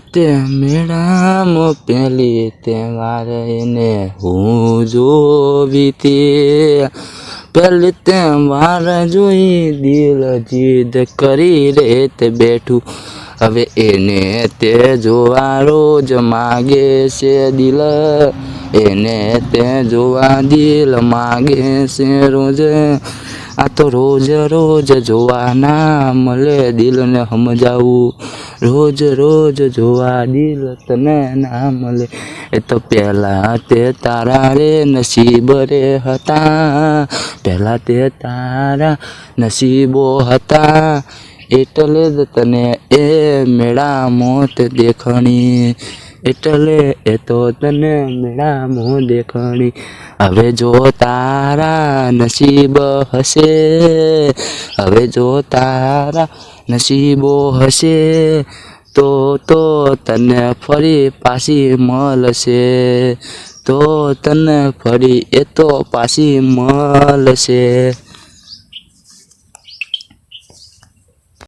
તે મેળામાં પહેલી તહેવાર એને હું જોવી તે પહેલી તહેવાર જોઈ દિલ જીદ કરી રે તે બેઠું હવે એને તે જોવા રોજ માગે છે દિલ એને તે જોવા દિલ માગે છે રોજ આ તો રોજ રોજ જોવાના મળે દિલને સમજાવું રોજ રોજ જોવા દિલ તને ના મળે એ તો પહેલાં તે તારા રે નસીબ રે હતા પહેલાં તે તારા નસીબો હતા એટલે જ તને એ મેળામાં તે દેખણી એટલે એ તો તને મેળામાં દેખણી હવે જો તારા નસીબ હશે હવે જો તારા નસીબો હશે તો તને ફરી પાછી મળશે તો તને ફરી એ તો પાછી મળશે।